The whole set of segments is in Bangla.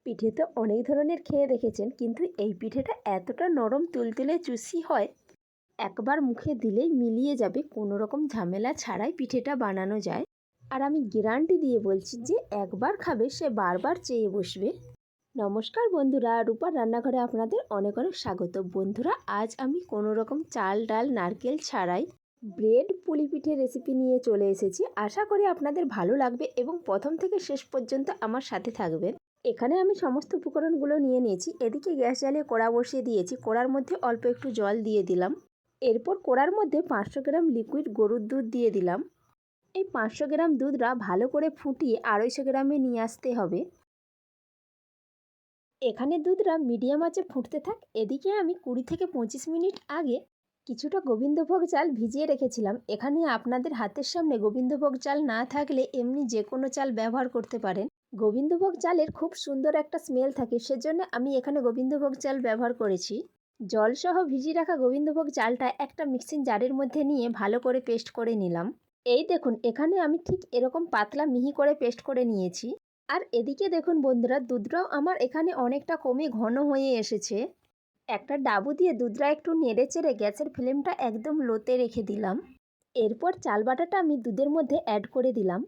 পিঠে তো অনেক ধরনের খেয়ে দেখেছেন, কিন্তু এই পিঠেটা এতটা নরম তুলতুলে জুসি হয়, একবার মুখে দিলেই মিলিয়ে যাবে, কোনো রকম ঝামেলা ছাড়াই পিঠেটা বানানো যায়। আর আমি গ্যারান্টি দিয়ে বলছি যে একবার খাবে সে বারবার চেয়ে বসবে। নমস্কার বন্ধুরা, রূপার রান্নাঘরে আপনাদের অনেক অনেক স্বাগত। বন্ধুরা, আজ আমি কোনো রকম চাল ডাল নারকেল ছাড়াই ব্রেড পুলি পিঠে রেসিপি নিয়ে চলে এসেছি। আশা করি আপনাদের ভালো লাগবে এবং প্রথম থেকে শেষ পর্যন্ত আমার সাথে থাকবেন। এখানে আমি সমস্ত উপকরণগুলো নিয়ে নিয়েছি। এদিকে গ্যাস জ্বালিয়ে কড়া বসিয়ে দিয়েছি। কড়ার মধ্যে অল্প একটু জল দিয়ে দিলাম। এরপর কড়ার মধ্যে 500 গ্রাম লিকুইড গরুর দুধ দিয়ে দিলাম। এই 500 গ্রাম দুধটা ভালো করে ফুটিয়ে 250 গ্রামে নিয়ে আসতে হবে। এখানে দুধটা মিডিয়াম আঁচে ফুটতে থাক। এদিকে আমি 20 থেকে 25 মিনিট আগে কিছুটা গোবিন্দভোগ চাল ভিজিয়ে রেখেছিলাম। এখানে আপনাদের হাতের সামনে গোবিন্দভোগ চাল না থাকলে এমনি যে কোনো চাল ব্যবহার করতে পারেন। গোবিন্দভোগ চালের খুব সুন্দর একটা স্মেল থাকে, সেজন্য আমি এখানে গোবিন্দভোগ চাল ব্যবহার করেছি। জলসহ ভিজিয়ে রাখা গোবিন্দভোগ চালটা একটা মিক্সিং জারের মধ্যে নিয়ে ভালো করে পেস্ট করে নিলাম। এই দেখুন, এখানে আমি ঠিক এরকম পাতলা মিহি করে পেস্ট করে নিয়েছি। আর এদিকে দেখুন বন্ধুরা, দুধটাও আমার এখানে অনেকটা কমে ঘন হয়ে এসেছে। একটা ডাবু দিয়ে দুধটা একটু নেড়ে চেড়ে গ্যাসের ফ্লেমটা একদম লোতে রেখে দিলাম। এরপর চাল বাটাটা আমি দুধের মধ্যে অ্যাড করে দিলাম।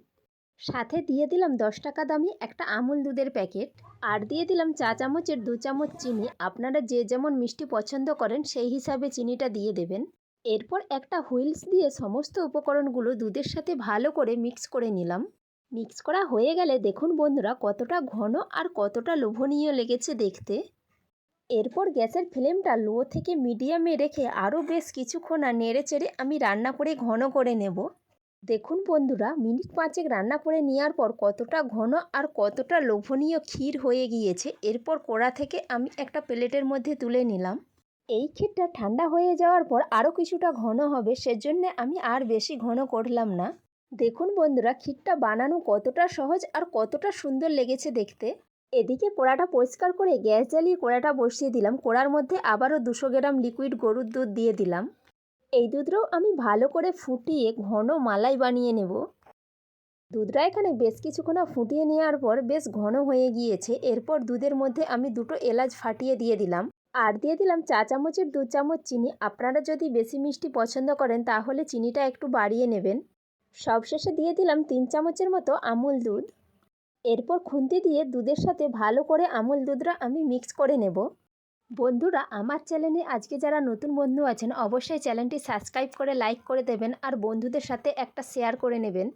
সাথে দিয়ে দিলাম 10 টাকা দামি একটা আমুল দুধের প্যাকেট। আর দিয়ে দিলাম চা চামচের 2 চামচ চিনি। আপনারা যে যেমন মিষ্টি পছন্দ করেন সেই হিসাবে চিনিটা দিয়ে দেবেন। এরপর একটা হুইলস দিয়ে সমস্ত উপকরণগুলো দুধের সাথে ভালো করে মিক্স করে নিলাম। মিক্স করা হয়ে গেলে দেখুন বন্ধুরা, কতটা ঘন আর কতটা লোভনীয় লেগেছে দেখতে। এরপর গ্যাসের ফ্লেমটা লো থেকে মিডিয়ামে রেখে আরও বেশ কিছুক্ষণ নেড়ে চেড়ে আমি রান্না করে ঘন করে নেব। দেখুন বন্ধুরা, মিনিট 5 রান্না করে নেওয়ার পর কতটা ঘন আর কতটা লোভনীয় ক্ষীর হয়ে গিয়েছে। এরপর কড়া থেকে আমি একটা প্লেটের মধ্যে তুলে নিলাম। এই ক্ষীরটা ঠান্ডা হয়ে যাওয়ার পর আরও কিছুটা ঘন হবে, সেজন্য আমি আর বেশি ঘন করলাম না। দেখুন বন্ধুরা, ক্ষীরটা বানানো কতটা সহজ আর কতটা সুন্দর লেগেছে দেখতে। এদিকে কড়াটা পরিষ্কার করে গ্যাস জ্বালিয়ে কড়াটা বসিয়ে দিলাম। কড়ার মধ্যে আবারও 200 গ্রাম লিকুইড গরুর দুধ দিয়ে দিলাম। এই দুধটাও আমি ভালো করে ফুটিয়ে ঘন মালাই বানিয়ে নেব। দুধটা এখানে বেশ কিছুক্ষণ ফুটিয়ে নেওয়ার পর বেশ ঘন হয়ে গিয়েছে। এরপর দুধের মধ্যে আমি 2টো এলাচ ফাটিয়ে দিয়ে দিলাম। আর দিয়ে দিলাম চা চামচের 2 চামচ চিনি। আপনারা যদি বেশি মিষ্টি পছন্দ করেন তাহলে চিনিটা একটু বাড়িয়ে নেবেন। সবশেষে দিয়ে দিলাম 3 চামচের মতো আমুল দুধ। এরপর খুন্তি দিয়ে দুধের সাথে ভালো করে আমুল দুধটা আমি মিক্স করে নেব। বন্ধুরা, আমার চ্যানেলে আজকে যারা নতুন বন্ধু আছেন অবশ্যই চ্যানেলটি সাবস্ক্রাইব করে লাইক করে দেবেন আর বন্ধুদের সাথে একটা শেয়ার করে নেবেন।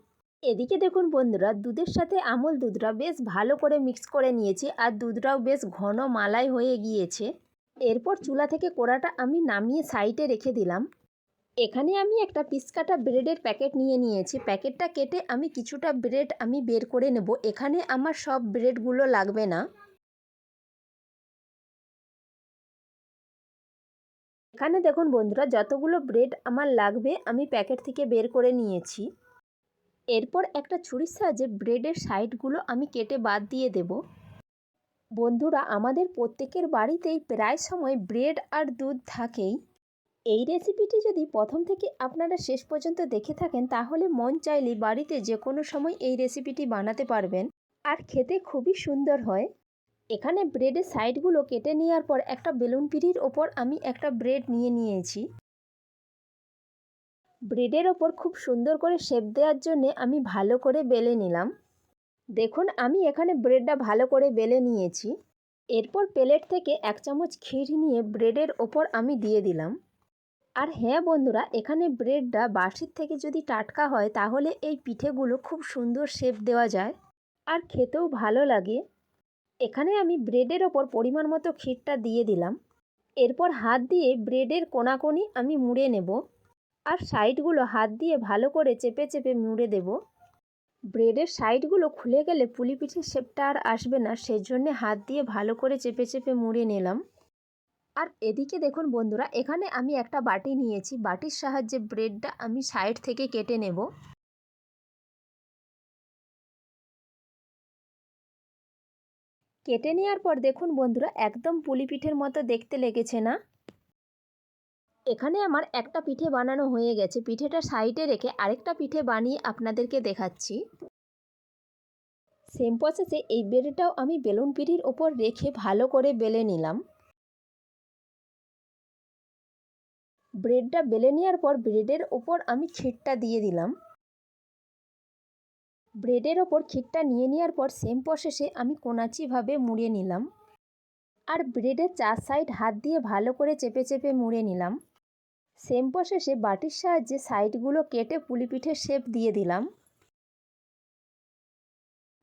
এদিকে দেখুন বন্ধুরা, দুধের সাথে আমুল দুধটা বেশ ভালো করে মিক্স করে নিয়েছি আর দুধটাও বেশ ঘন মালাই হয়ে গিয়েছে। এরপর চুলা থেকে কড়াটা আমি নামিয়ে সাইডে রেখে দিলাম। এখানে আমি একটা পিস কাটা ব্রেডের প্যাকেট নিয়ে নিয়েছি। প্যাকেটটা কেটে আমি কিছুটা ব্রেড আমি বের করে নেব। এখানে আমার সব ব্রেডগুলো লাগবে না। এখানে দেখুন বন্ধুরা, যতগুলো ব্রেড আমার লাগবে আমি প্যাকেট থেকে বের করে নিয়েছি। এরপর একটা ছুরির সাহায্যে ব্রেডের সাইডগুলো আমি কেটে বাদ দিয়ে দেব। বন্ধুরা, আমাদের প্রত্যেকের বাড়িতেই প্রায় সময় ব্রেড আর দুধ থাকেই। এই রেসিপিটি যদি প্রথম থেকে আপনারা শেষ পর্যন্ত দেখে থাকেন তাহলে মন চাইলেই বাড়িতে যে কোনো সময় এই রেসিপিটি বানাতে পারবেন আর খেতে খুবই সুন্দর হয়। এখানে ব্রেডের সাইডগুলো কেটে নেওয়ার পর একটা বেলুন পিঁড়ির ওপর আমি একটা ব্রেড নিয়ে নিয়েছি। ব্রেডের ওপর খুব সুন্দর করে শেপ দেওয়ার জন্যে আমি ভালো করে বেলে নিলাম। দেখুন, আমি এখানে ব্রেডটা ভালো করে বেলে নিয়েছি। এরপর প্লেট থেকে 1 চামচ ক্ষীর নিয়ে ব্রেডের ওপর আমি দিয়ে দিলাম। আর হ্যাঁ বন্ধুরা, এখানে ব্রেডটা বাসির থেকে যদি টাটকা হয় তাহলে এই পিঠেগুলো খুব সুন্দর শেপ দেওয়া যায় আর খেতেও ভালো লাগে। এখানে আমি ব্রেডের ওপর পরিমাণ মতো ক্ষীরটা দিয়ে দিলাম। এরপর হাত দিয়ে ব্রেডের কোণাকোণি আমি মুড়ে নেব আর সাইডগুলো হাত দিয়ে ভালো করে চেপে চেপে মুড়ে দেব। ব্রেডের সাইডগুলো খুলে গেলে পুলি পিঠের শেপটা আর আসবে না, সেজন্য হাত দিয়ে ভালো করে চেপে চেপে মুড়ে নিলাম। আর এদিকে দেখুন বন্ধুরা, এখানে আমি একটা বাটি নিয়েছি। বাটির সাহায্যে ব্রেডটা আমি সাইড থেকে কেটে নেব। কেটে নেওয়ার পর দেখুন বন্ধুরা, একদম পুলি পিঠের মতো দেখতে লেগেছে না? এখানে আমার একটা পিঠে বানানো হয়ে গেছে। পিঠেটা সাইডে রেখে আরেকটা পিঠে বানিয়ে আপনাদেরকে দেখাচ্ছি। সেম প্রসেসে এই ব্রেডটাও আমি বেলুন পিঁড়ির ওপর রেখে ভালো করে বেলে নিলাম। ব্রেডটা বেলে নেওয়ার পর ব্রেডের ওপর আমি ক্ষীরটা দিয়ে দিলাম। ব্রেডের ওপর ক্ষীরটা নিয়ে নেওয়ার পর সেম প্রসেসে আমি কোনাচিভাবে মুড়ে নিলাম। আর ব্রেডের 4 সাইড হাত দিয়ে ভালো করে চেপে চেপে মুড়ে নিলাম। সেম প্রসেসে বাটির সাহায্যে সাইডগুলো কেটে পুলি পিঠের শেপ দিয়ে দিলাম।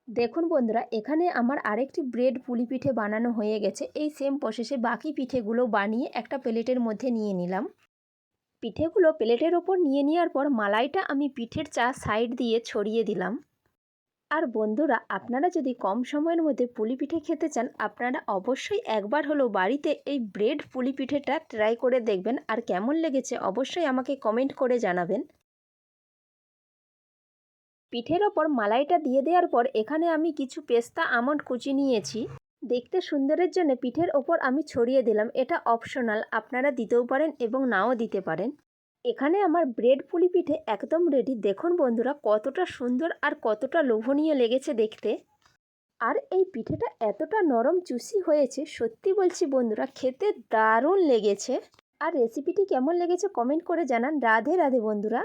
দেখুন বন্ধুরা, এখানে আমার আরেকটি ব্রেড পুলি পিঠে বানানো হয়ে গেছে। এই সেম প্রসেসে বাকি পিঠেগুলো বানিয়ে একটা প্লেটের মধ্যে নিয়ে নিলাম। পিঠেগুলো প্লেটের ওপর নিয়ে নেওয়ার পর মালাইটা আমি পিঠের 4 সাইড দিয়ে ছড়িয়ে দিলাম। আর বন্ধুরা, আপনারা যদি কম সময়ের মধ্যে পুলি পিঠে খেতে চান, আপনারা অবশ্যই একবার হলেও বাড়িতে এই ব্রেড পুলি পিঠেটা ট্রাই করে দেখবেন। আর কেমন লেগেছে অবশ্যই আমাকে কমেন্ট করে জানাবেন। পিঠের ওপর মালাইটা দিয়ে দেওয়ার পর এখানে আমি কিছু পেস্তা আমন্ড কুচি নিয়েছি। দেখতে সুন্দরের জন্য পিঠের ওপর আমি ছড়িয়ে দিলাম। এটা অপশনাল, আপনারা দিতেও পারেন এবং নাও দিতে পারেন। এখানে আমার ব্রেড পুলি পিঠে একদম রেডি। দেখুন বন্ধুরা, কতটা সুন্দর আর কতটা লোভনীয় লেগেছে দেখতে। আর এই পিঠেটা এতটা নরম জুসি হয়েছে, সত্যি বলছি বন্ধুরা, খেতে দারুণ লেগেছে। আর রেসিপিটি কেমন লেগেছে কমেন্ট করে জানান। রাধে রাধে বন্ধুরা।